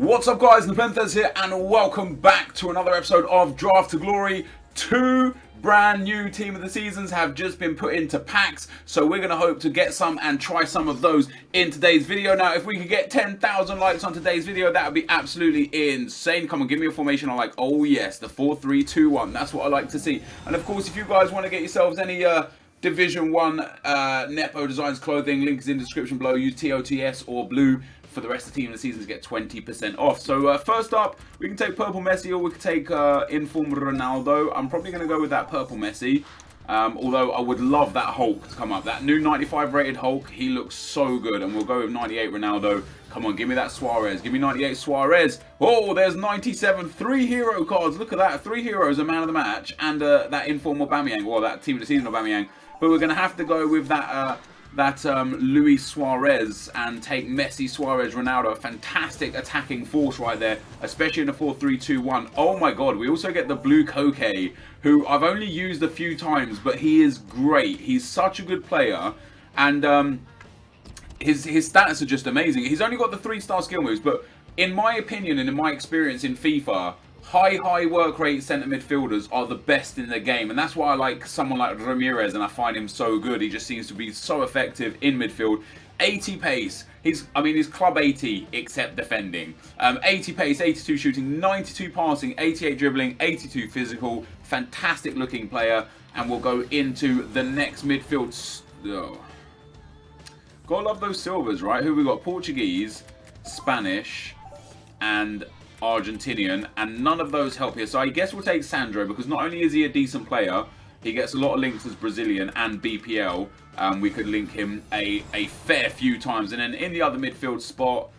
What's up guys, NepentheZ here and welcome back to another episode of Draft to Glory. Two brand new Team of the Seasons have just been put into packs, so we're going to hope to get some and try some of those in today's video. Now, if we could get 10,000 likes on today's video, that would be absolutely insane. Come on, give me a formation. I'm like, oh yes, the 4-3-2-1. That's what I like to see. And of course, if you guys want to get yourselves any Division 1 Nepo Designs clothing, link is in the description below. Use TOTS or blue for the rest of the Team of the Seasons, get 20% off. So first up, we can take Purple Messi or we can take Inform Ronaldo. I'm probably going to go with that Purple Messi. Although I would love that Hulk to come up. That new 95 rated Hulk, he looks so good. And we'll go with 98 Ronaldo. Come on, give me that Suarez. Give me 98 Suarez. Oh, there's 97. 3 hero cards. Look at that. 3 heroes, a man of the match. And that Inform Aubameyang, or that Team of the Season Aubameyang. But we're going to have to go with that Luis Suarez and take Messi, Suarez, Ronaldo. A fantastic attacking force right there, especially in a 4-3-2-1. Oh my god, we also get the blue Koke, who I've only used a few times, but he is great. He's such a good player, and his stats are just amazing. He's only got the 3-star skill moves, but in my opinion and in my experience in FIFA, high work rate centre midfielders are the best in the game, and that's why I like someone like Ramirez, and I find him so good. He just seems to be so effective in midfield. 80 pace, he's club 80 except defending. 80 pace, 82 shooting, 92 passing, 88 dribbling, 82 physical. Fantastic looking player, and we'll go into the next midfield. Oh. Gotta love those silvers, right? Who we got? Portuguese, Spanish, and Argentinian, and none of those help here. So I guess we'll take Sandro, because not only is he a decent player, he gets a lot of links as Brazilian and BPL. We could link him a fair few times. And then in the other midfield spot,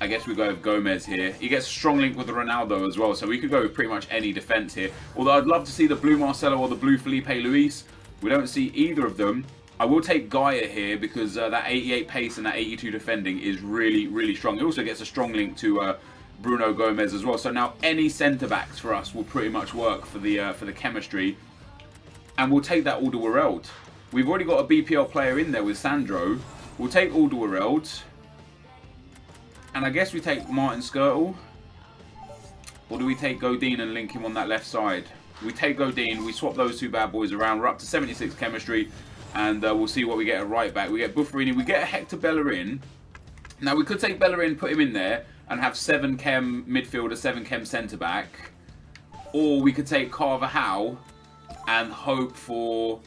I guess we go with Gomez here. He gets a strong link with Ronaldo as well, so we could go with pretty much any defense here. Although I'd love to see the blue Marcelo or the blue Felipe Luis. We don't see either of them. I will take Gaia here because that 88 pace and that 82 defending is really strong. He also gets a strong link to Bruno Gomez as well. So now any centre backs for us will pretty much work for the chemistry, and we'll take that Alderweireld. We've already got a BPL player in there with Sandro. We'll take Alderweireld, and I guess we take Martin Skirtle, or do we take Godin and link him on that left side? We take Godin. We swap those two bad boys around. We're up to 76 chemistry. And we'll see what we get at right back. We get Bufferini. We get a Hector Bellerin. Now, we could take Bellerin, put him in there, and have 7 chem midfielder, 7 chem centre-back. Or we could take Carvajal and hope for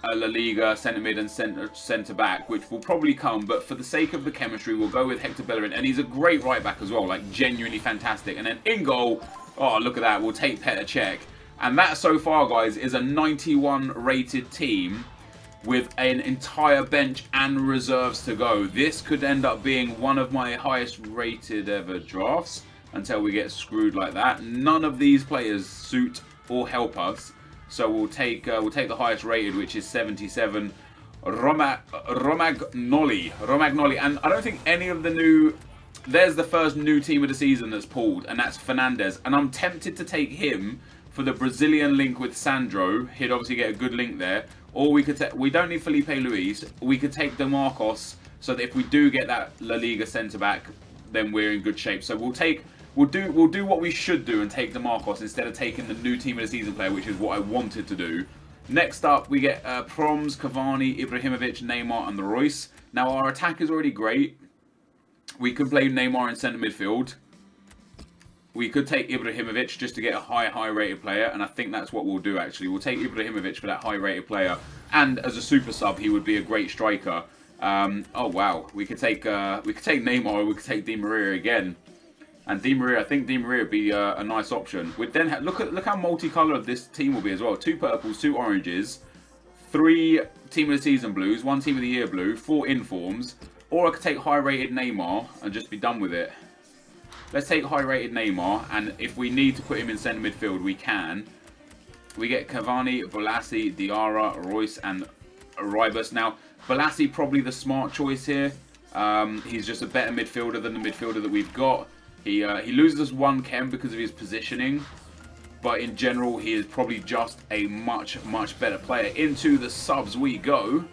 a La Liga centre-mid and centre-back, which will probably come. But for the sake of the chemistry, we'll go with Hector Bellerin. And he's a great right-back as well, like genuinely fantastic. And then in goal, oh, look at that. We'll take Petr Cech. And that, so far, guys, is a 91 rated team with an entire bench and reserves to go. This could end up being one of my highest rated ever drafts until we get screwed like that. None of these players suit or help us, so we'll take the highest rated, which is 77, Romagnoli. And I don't think any of the new... There's the first new Team of the Season that's pulled, and that's Fernandez. And I'm tempted to take him for the Brazilian link with Sandro. He'd obviously get a good link there. Or we could take, we don't need Felipe Luis. We could take DeMarcos, so that if we do get that La Liga centre back, then we're in good shape. So we'll do what we should do and take DeMarcos instead of taking the new Team of the Season player, which is what I wanted to do. Next up, we get Proms, Cavani, Ibrahimovic, Neymar, and the Royce. Now our attack is already great. We could play Neymar in centre midfield. We could take Ibrahimovic just to get a high rated player, and I think that's what we'll do actually. We'll take Ibrahimovic for that high rated player, and as a super sub he would be a great striker. Oh wow, we could take Neymar, or we could take Di Maria again. And Di Maria, I think Di Maria would be a nice option. We'd then look how multicoloured this team will be as well. 2 purples, 2 oranges, 3 Team of the Season blues, 1 Team of the Year blue, 4 informs, or I could take high rated Neymar and just be done with it. Let's take high-rated Neymar, and if we need to put him in centre midfield, we can. We get Cavani, Bolasie, Diarra, Royce, and Ribas. Now, Bolasie probably the smart choice here. He's just a better midfielder than the midfielder that we've got. He loses us 1 chem because of his positioning, but in general, he is probably just a much better player. Into the subs we go.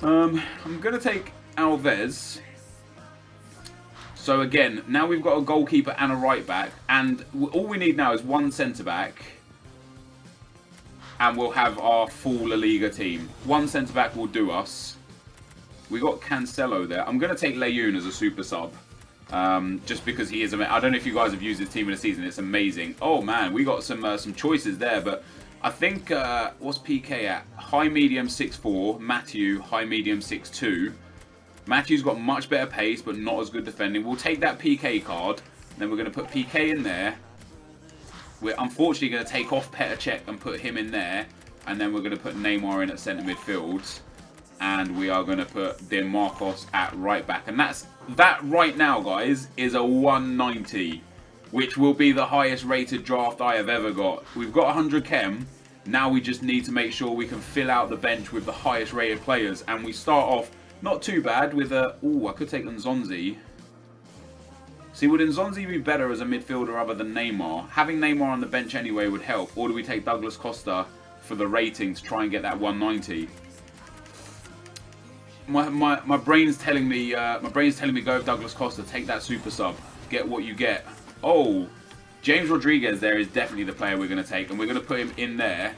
I'm going to take Alves. So again, now we've got a goalkeeper and a right back, and all we need now is one centre back, and we'll have our full La Liga team. One centre back will do us. We got Cancelo there. I'm going to take Layun as a super sub, just because he is. I don't know if you guys have used this team in the season. It's amazing. Oh man, we got some choices there, but I think what's PK at? High medium 6'4", Matthew high medium 6'2". Matthew's got much better pace, but not as good defending. We'll take that PK card. Then we're going to put PK in there. We're unfortunately going to take off Petr Cech and put him in there. And then we're going to put Neymar in at centre midfield. And we are going to put Di Marcos at right back. And that right now, guys, is a 190. Which will be the highest rated draft I have ever got. We've got 100 chem. Now we just need to make sure we can fill out the bench with the highest rated players. And we start off not too bad with a... Ooh, I could take Nzonzi. See, would Nzonzi be better as a midfielder other than Neymar? Having Neymar on the bench anyway would help. Or do we take Douglas Costa for the rating to try and get that 190? My brain's telling me go with Douglas Costa. Take that super sub. Get what you get. Oh, James Rodriguez there is definitely the player we're going to take. And we're going to put him in there.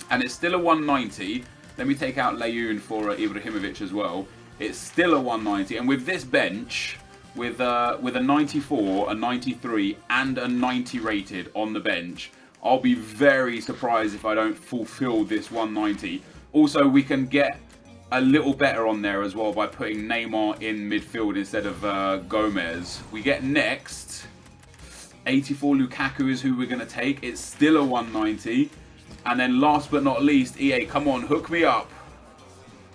And it's still a 190. Let me take out Layun for Ibrahimovic as well. It's still a 190. And with this bench, with a 94, a 93, and a 90 rated on the bench, I'll be very surprised if I don't fulfill this 190. Also, we can get a little better on there as well by putting Neymar in midfield instead of Gomez. We get next, 84 Lukaku is who we're going to take. It's still a 190. And then last but not least, EA, come on, hook me up.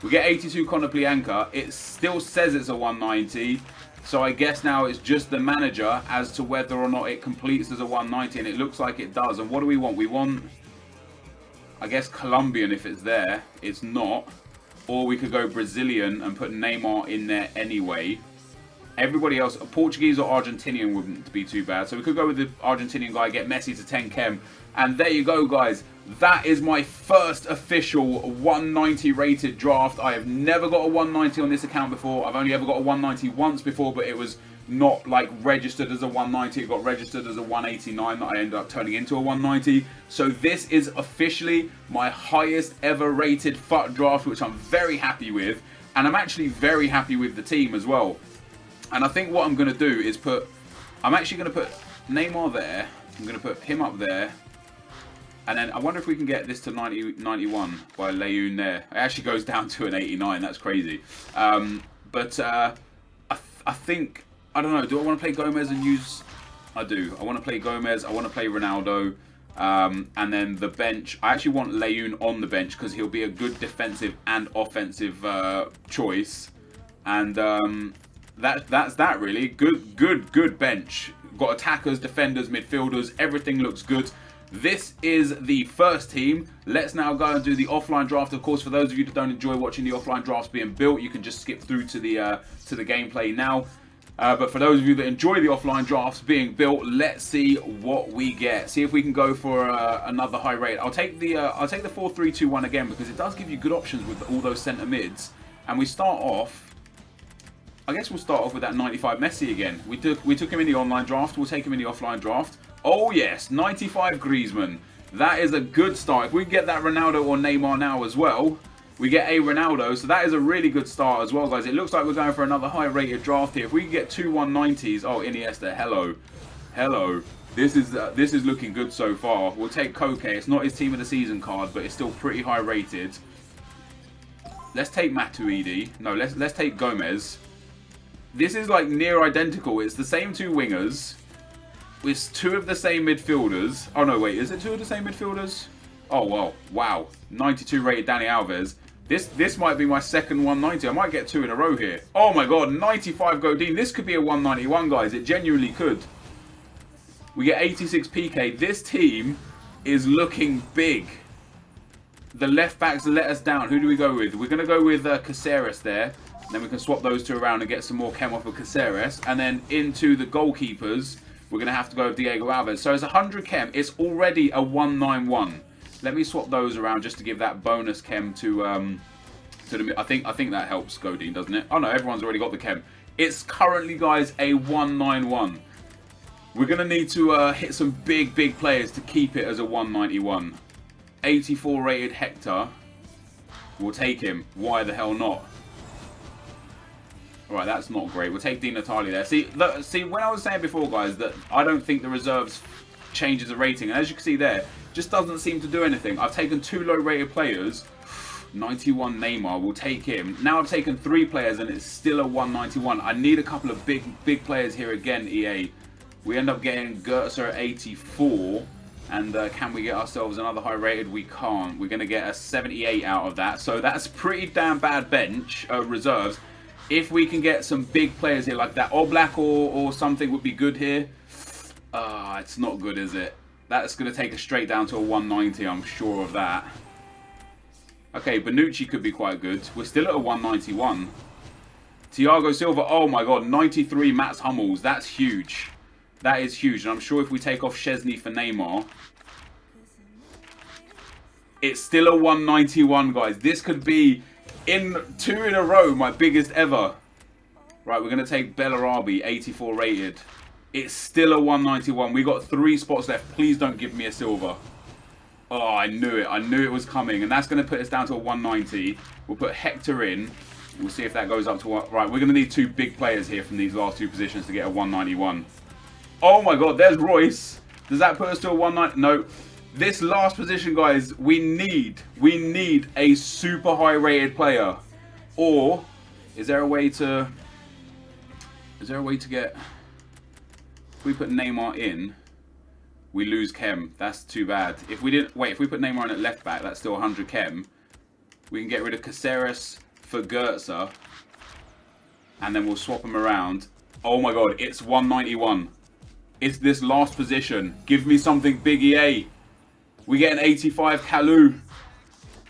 We get 82 Konoplyanka. It still says it's a 190. So I guess now it's just the manager as to whether or not it completes as a 190. And it looks like it does. And what do we want? We want, I guess, Colombian if it's there. It's not. Or we could go Brazilian and put Neymar in there anyway. Everybody else, Portuguese or Argentinian wouldn't be too bad. So we could go with the Argentinian guy, get Messi to 10 chem. And there you go, guys. That is my first official 190 rated draft. I have never got a 190 on this account before. I've only ever got a 190 once before, but it was not like registered as a 190. It got registered as a 189 that I ended up turning into a 190. So this is officially my highest ever rated FUT draft, which I'm very happy with. And I'm actually very happy with the team as well. And I think what I'm going to do is I'm actually going to put Neymar there. I'm going to put him up there. And then I wonder if we can get this to 91 by Layun there. It actually goes down to an 89. That's crazy. I think, I don't know. Do I want to play Gomez and use... I do. I want to play Gomez. I want to play Ronaldo. And then the bench. I actually want Layun on the bench because he'll be a good defensive and offensive choice. And that's that really. Good bench. Got attackers, defenders, midfielders. Everything looks good. This is the first team. Let's now go and do the offline draft. Of course, for those of you that don't enjoy watching the offline drafts being built, you can just skip through to the gameplay now. But for those of you that enjoy the offline drafts being built, let's see what we get. See if we can go for another high rate. I'll take the 4-3-2-1 again because it does give you good options with all those centre mids. And we start off. I guess we'll start off with that 95 Messi again. We took him in the online draft. We'll take him in the offline draft. Oh yes, 95 Griezmann. That is a good start. If we get that Ronaldo or Neymar now as well, we get a Ronaldo. So that is a really good start as well, guys. It looks like we're going for another high-rated draft here. If we can get two 190s, oh Iniesta, hello. This is looking good so far. We'll take Koke. It's not his team of the season card, but it's still pretty high-rated. Let's take Matuidi. No, let's take Gomez. This is like near identical. It's the same two wingers. It's two of the same midfielders. Oh no, wait, is it two of the same midfielders? Oh well, wow. 92 rated Dani Alves. This might be my second 190. I might get two in a row here. Oh my god, 95 Godin. This could be a 191, guys. It genuinely could. We get 86 PK. This team is looking big. The left backs let us down. Who do we go with? We're going to go with Caceres there. Then we can swap those two around and get some more chem off of Caceres. And then into the goalkeepers, we're going to have to go with Diego Alves. So it's 100 chem. It's already a 191. Let me swap those around just to give that bonus chem to the... I think that helps Godin, doesn't it? Oh no, everyone's already got the chem. It's currently, guys, a 191. We're going to need to hit some big players to keep it as a 191. 84 rated Hector. We'll take him. Why the hell not? Alright, that's not great. We'll take Di Natale there. See, look, see, when I was saying before, guys, that I don't think the reserves changes the rating. And as you can see there, just doesn't seem to do anything. I've taken 2 low rated players. 91 Neymar, we'll take him. Now I've taken 3 players and it's still a 191. I need a couple of big players here again, EA. We end up getting Goetzer at 84. And can we get ourselves another high rated? We can't. We're going to get a 78 out of that. So that's pretty damn bad bench reserves. If we can get some big players here like that, Oblak or something would be good here. It's not good, is it? That's going to take us straight down to a 190, I'm sure of that. Okay, Bonucci could be quite good. We're still at a 191. Thiago Silva, oh my god, 93 Mats Hummels. That's huge. That is huge. And I'm sure if we take off Szczesny for Neymar, it's still a 191, guys. This could be, in 2 in a row, my biggest ever. Right, we're going to take Bellarabi, 84 rated. It's still a 191. We got 3 spots left. Please don't give me a silver. Oh, I knew it. I knew it was coming. And that's going to put us down to a 190. We'll put Hector in. We'll see if that goes up to what. Right, we're going to need 2 big players here from these last 2 positions to get a 191. Oh my god, there's Royce. Does that put us to a 190? No. This last position, guys, we need a super high rated player. Or is there a way to get, if we put Neymar in, we lose chem. That's too bad. If we didn't wait, if we put Neymar in at left back, that's still 100 chem. We can get rid of Caceres for Goetzer, and then we'll swap them around. Oh my god, it's 191. It's this last position. Give me something big, EA. We get an 85 Kalu.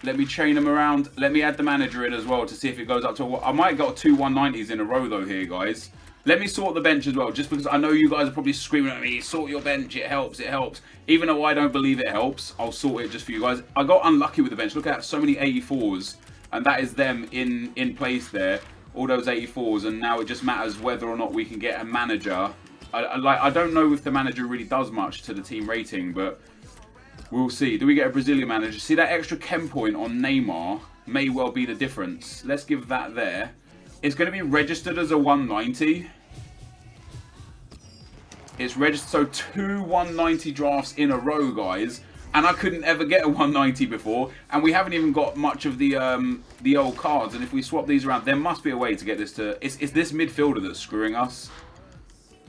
Let me chain them around. Let me add the manager in as well to see if it goes up to. I might got 2 190s in a row though here, guys. Let me sort the bench as well, just because I know you guys are probably screaming at me, sort your bench, it helps, it helps. Even though I don't believe it helps, I'll sort it just for you guys. I got unlucky with the bench. Look at that, so many 84s, and that is them in place there, all those 84s, and now it just matters whether or not we can get a manager. I don't know if the manager really does much to the team rating, but we'll see. Do we get a Brazilian manager? See, that extra chem point on Neymar may well be the difference. Let's give that there. It's going to be registered as a 190. It's registered, so 2 190 drafts in a row, guys. And I couldn't ever get a 190 before. And we haven't even got much of the old cards. And if we swap these around, there must be a way to get this to... It's this midfielder that's screwing us.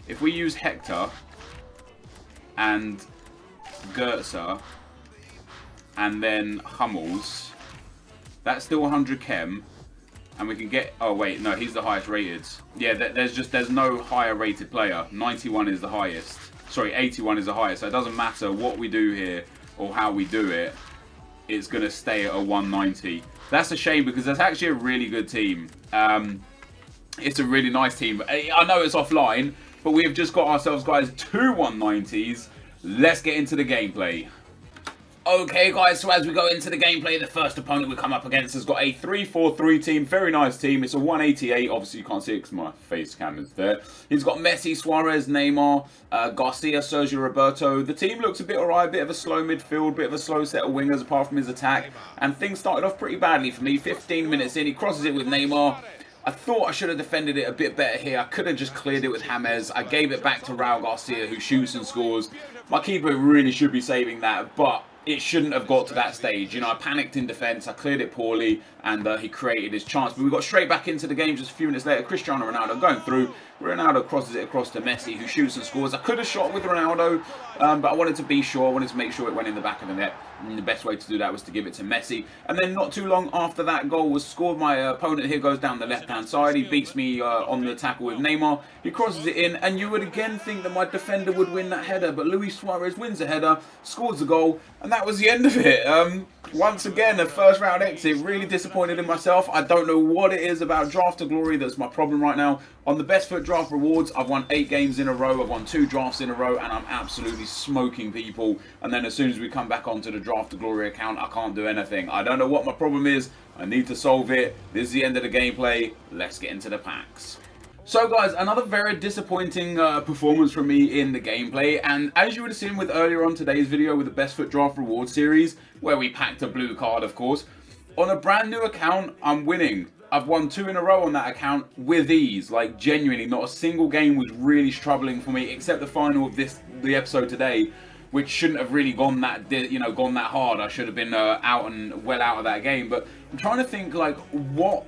If we use Hector and Goetzer and then Hummels, that's still 100 chem. And we can get... Oh, wait. No, he's the highest rated. Yeah, there's no higher rated player. 91 is the highest. Sorry, 81 is the highest. So it doesn't matter what we do here or how we do it. It's going to stay at a 190. That's a shame because that's actually a really good team. It's a really nice team. I know it's offline, but we have just got ourselves, guys, 2 190s. Let's get into the gameplay. Okay, guys, so as we go into the gameplay, the first opponent we come up against has got a 3-4-3 team. Very nice team. It's a 188. Obviously, you can't see it because my face cam is there. He's got Messi, Suarez, Neymar, Garcia, Sergio Roberto. The team looks a bit alright. Bit of a slow midfield, bit of a slow set of wingers apart from his attack. And things started off pretty badly for me. 15 minutes in, he crosses it with Neymar. I thought I should have defended it a bit better here. I could have just cleared it with James. I gave it back to Raul Garcia, who shoots and scores. My keeper really should be saving that, but it shouldn't have got to that stage. You know, I panicked in defence, I cleared it poorly, and he created his chance. But we got straight back into the game just a few minutes later. Cristiano Ronaldo going through. Ronaldo crosses it across to Messi, who shoots and scores. I could have shot with Ronaldo, but I wanted to be sure. I wanted to make sure it went in the back of the net. And the best way to do that was to give it to Messi. And then not too long after that goal was scored, my opponent here goes down the left-hand side. He beats me on the tackle with Neymar. He crosses it in, and you would again think that my defender would win that header. But Luis Suarez wins the header, scores the goal, and that was the end of it. Once again, a first-round exit. Really disappointed in myself. I don't know what it is about Draft to Glory that's my problem right now. On the Best Foot Draft Rewards, I've won 8 games in a row. I've won 2 drafts in a row, and I'm absolutely smoking people. And then as soon as we come back onto the Draft to Glory account, I can't do anything. I don't know what my problem is. I need to solve it. This is the end of the gameplay. Let's get into the packs. So guys, another very disappointing performance from me in the gameplay, and as you would have seen with earlier on today's video with the Best Foot Draft Reward series, where we packed a blue card of course, on a brand new account I'm winning. I've won 2 in a row on that account with ease, like genuinely not a single game was really troubling for me except the final of the episode today, which shouldn't have really gone that hard. I should have been well out of that game. But I'm trying to think like what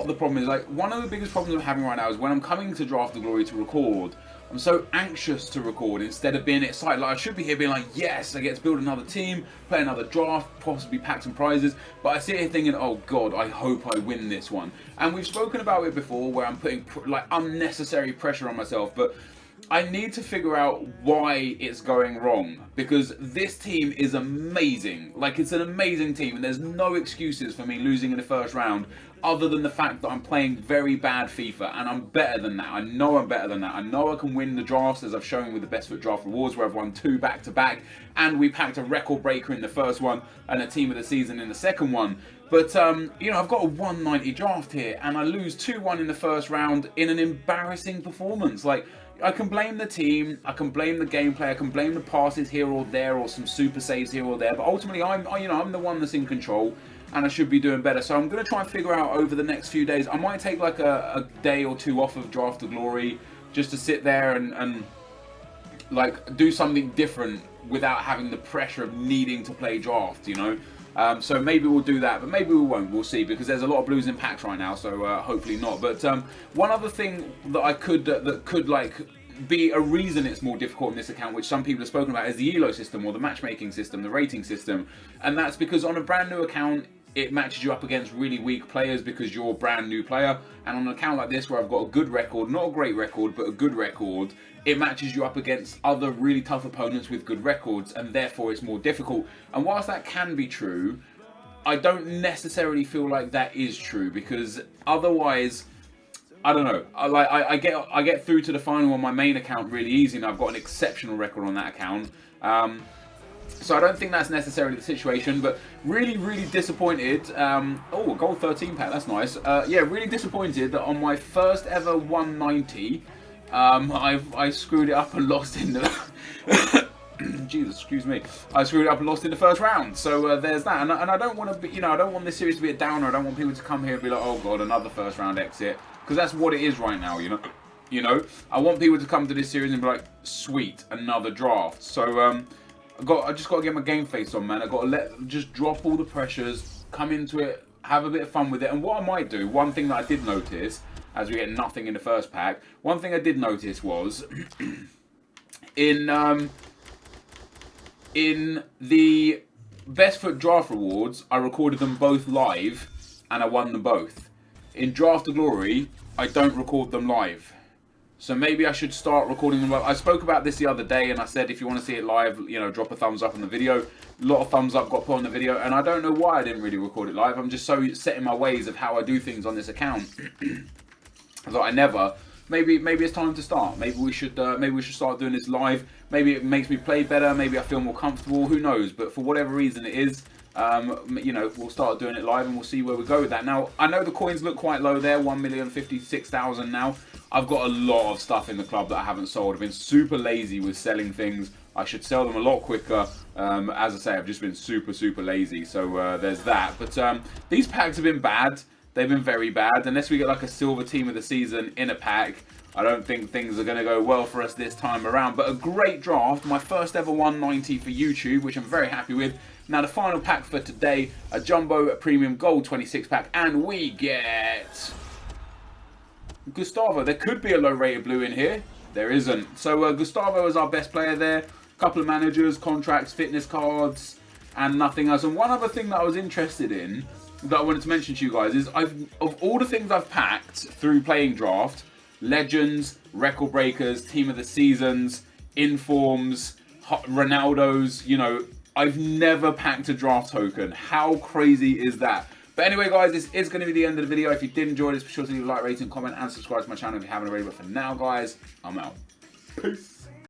the problem is. Like one of the biggest problems I'm having right now is when I'm coming to Draft the Glory to record, I'm so anxious to record instead of being excited. Like I should be here being like, yes, I get to build another team, play another draft, possibly pack some prizes. But I sit here thinking, oh God, I hope I win this one. And we've spoken about it before where I'm putting like unnecessary pressure on myself. But I need to figure out why it's going wrong, because this team is amazing. Like, it's an amazing team, and there's no excuses for me losing in the first round other than the fact that I'm playing very bad FIFA, and I'm better than that. I know I'm better than that. I know I can win the drafts, as I've shown with the Best Foot Draft Rewards, where I've won 2 back-to-back, and we packed a record breaker in the first one, and a team of the season in the second one. But, you know, I've got a 190 draft here, and I lose 2-1 in the first round in an embarrassing performance. Like, I can blame the team, I can blame the gameplay, I can blame the passes here or there, or some super saves here or there, but ultimately I'm the one that's in control, and I should be doing better. So I'm going to try and figure out over the next few days. I might take like a day or 2 off of Draft to Glory, just to sit there and like do something different without having the pressure of needing to play draft, you know. So maybe we'll do that, but maybe we won't. We'll see, because there's a lot of blues in packs right now, so hopefully not. But one other thing that could like be a reason it's more difficult in this account, which some people have spoken about, is the ELO system or the matchmaking system, the rating system, and that's because on a brand new account it matches you up against really weak players because you're a brand new player, and on an account like this where I've got a good record, not a great record, but a good record, it matches you up against other really tough opponents with good records, and therefore it's more difficult. And whilst that can be true, I don't necessarily feel like that is true, because otherwise, I don't know, I get through to the final on my main account really easy, and I've got an exceptional record on that account. So I don't think that's necessarily the situation, but really disappointed. Oh, a gold 13 pack, that's nice. Yeah, really disappointed that on my first ever 190, I screwed it up and lost in the... Jesus, excuse me. I screwed it up and lost in the first round. So there's that. And I don't want to be, you know, I don't want this series to be a downer. I don't want people to come here and be like, oh God, another first round exit. Because that's what it is right now, you know. I want people to come to this series and be like, sweet, another draft. So I just got to get my game face on, man. I've got to just drop all the pressures, come into it, have a bit of fun with it. And what I might do, one thing that I did notice, as we get nothing in the first pack, one thing I did notice was in the Best Foot Draft Rewards, I recorded them both live and I won them both. In Draft to Glory, I don't record them live. So maybe I should start recording them live. I spoke about this the other day and I said if you want to see it live, you know, drop a thumbs up on the video. A lot of thumbs up got put on the video, and I don't know why I didn't really record it live. I'm just so set in my ways of how I do things on this account that I never. Maybe it's time to start. Maybe we should start doing this live. Maybe it makes me play better. Maybe I feel more comfortable. Who knows? But for whatever reason it is, you know, we'll start doing it live and we'll see where we go with that. Now, I know the coins look quite low there, 1,056,000 now. I've got a lot of stuff in the club that I haven't sold. I've been super lazy with selling things. I should sell them a lot quicker. As I say, I've just been super lazy. So there's that. But these packs have been bad. They've been very bad. Unless we get like a silver team of the season in a pack, I don't think things are going to go well for us this time around. But a great draft. My first ever 190 for YouTube, which I'm very happy with. Now the final pack for today, a Jumbo Premium Gold 26 pack. And we get Gustavo. There could be a low rated blue in here. There isn't. So Gustavo is our best player there. A couple of managers, contracts, fitness cards, and nothing else. And one other thing that I was interested in, that I wanted to mention to you guys, is of all the things I've packed through playing draft, legends, record breakers, team of the seasons, informs, Ronaldo's, you know, I've never packed a draft token. How crazy is that? But anyway, guys, this is going to be the end of the video. If you did enjoy this, be sure to leave a like, rating, comment, and subscribe to my channel if you haven't already. But for now, guys, I'm out. Peace.